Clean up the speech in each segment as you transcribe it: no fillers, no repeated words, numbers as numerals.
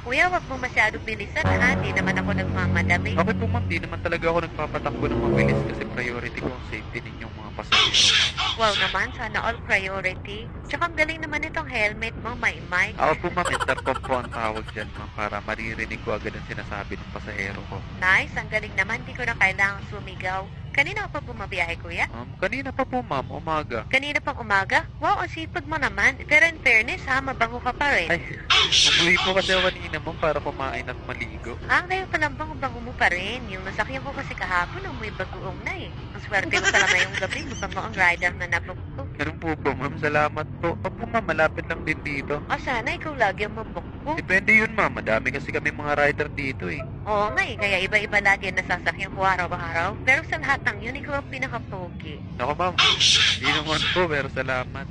Kuya, wag mo masyadong bilisan ha. Di naman ako nagmamadali. Okay po ma'am, di naman talaga ako nagpapatakbo ng mabilis kasi priority ko ang safety ninyong mga pasahero ma'am. Wow naman, sana all priority. Tsaka ang galing naman itong helmet mo, may mic. Ako po ma'am, intercom po ang tawag dyan ma'am para maririnig ko agad ang sinasabi ng pasahero ko. Nice, ang galing naman. Di ko na kailangang sumigaw. Kanina ka pa bumabiyahe, kuya? Kanina pa po ma'am, umaga. Kanina pang umaga? Wow, ang sipag mo naman. Pero in fairness ha, mabango ka pa rin. Ay, umuwi po kasi ako kanina ma'am para kumain at maligo. Ngayon pa lang bango mo pa rin. Yung nasakyan ko kasi kahapon, may bagoong na eh. Ang swerte mo pala ngayong gabi, mabango ang rider na nabook ko. Ganun po ba ma'am, salamat po. Opo ma'am, malapit lang din dito. Sana ikaw lagi ang mabook ko. Depende yun ma'am, madami kasi kami mga rider dito eh. Oo nga eh, kaya iba-iba lagi ang nasasakyan ko araw-araw. Pero sa lahat ng yun, ikaw ang pinaka-pogi. Ako ma'am, hindi naman po pero salamat.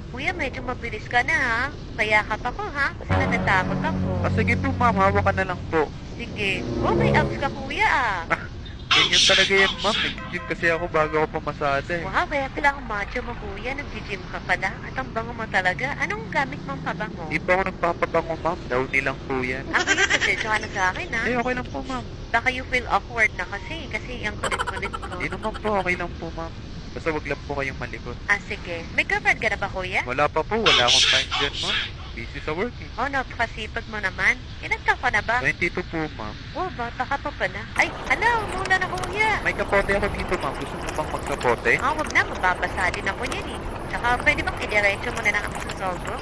Kuya, medyo mabilis ka na ha. Payakap ako ha, kasi natatakot ako. Sige po ma'am, hawak ka na lang po. Sige. Oh, may abs ka kuya ah. Ganyan talaga yan ma'am, nag-gym kasi ako bago ako pumasada eh. Wow, kaya kailangan macho mo kuya. Nag-gym ka pala. At ang bango mo talaga. Anong gamit mong pabango? Di pa ako nagpapabango ma'am, downy lang po yan. Kuya, pasensya ka na sa akin ha. Okay lang po ma'am. Baka you feel awkward na kasi ang kulit-kulit ko. Hindi naman po, okay lang po ma'am. Basta wag lang po kayong malikot. Sige. May girlfriend ka na ba kuya? Wala pa po, wala akong time dyan ma'am. Busy sa work eh. Oh, napakasipag mo naman. Ilan taon ka na ba? 22 po ma'am. Oh, bata ka pa pala. Ay, muna na kuya. May kapote ako dito ma'am, gusto mo bang magkapote? Wag na. Mababasa din ako yan eh. Tsaka pwede bang idiretso mo na lang ako sa Sogo?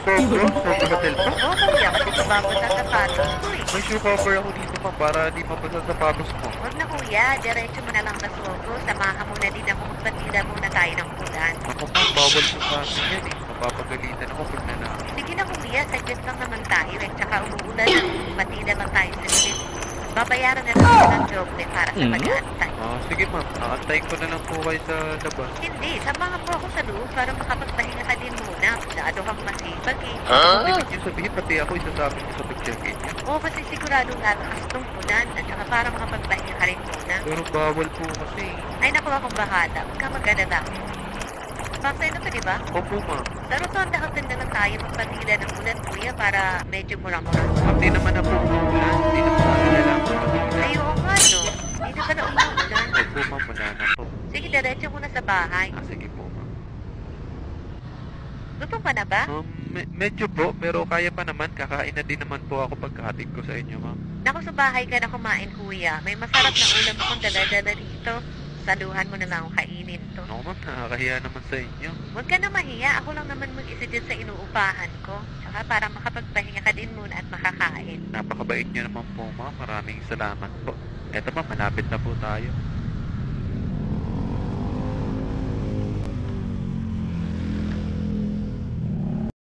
Sobro? Sobro hotel po? Oo, kuya. Kasi mababasa sa sapatos ko eh. May shoe cover ako dito ma'am para di mabasa sa patos mo. Wag na kuya. Diretso mo na lang sa Sogo. Samahan mo na din ako. Magpatila muna tayo ng ulan. Ako ma'am, bawal sa akin yan eh. Mapapagalitan ako pag nanakit. Sige na kuya. Suggest lang naman tayo eh. Tsaka umuulan na. Matila lang tayo sa ulit. Babayaran na lang ako ng chocolate para sa pag-aantay. Sige ma'am, aantayin ko na lang po kayo sa labas. Hindi, samahan po ako sa loob para makapagpahinga ka din muna. Masyado kang masipag eh. Ibig niyo sabihin, pati ako isasama niyo sa pag-check-in niyo. Oo, kasi sigurado lalakas tong ulan at saka para makapagpahinga ka rin muna. Pero bawal po kasi. Ay naku, akong bahala. Huwag ka mag-alala. Bakit na pa, di ba? Opo ma'am. Pero dahan na lang tayo magpatila ng ulan, kuya, para medyo mura-mura. Hindi naman na po umuulan. Hindi naman na nalalaman mag-ulan. Ay, oo nga, no? Hindi na pala umuulan. Opo ma'am, wala na po. Sige, diretso muna sa bahay. Sige po ma'am. Gutom ka na ba? Medyo po, pero kaya pa naman. Kakain na din naman po ako pagkahatid ko sa inyo ma'am. Naku, sa bahay ka na kumain, kuya. May masarap na ulam akong dala-dala dito. Saluhan mo na lang akong kainin to. Ako ma'am, nakakahiya naman sa inyo. Huwag ka na mahiya. Ako lang naman mag-isa dyan sa inuupahan ko. Tsaka para makapagpahinga ka din muna at makakain. Napakabait niyo naman po ma'am. Maraming salamat po. Eto ma'am, malapit na po tayo.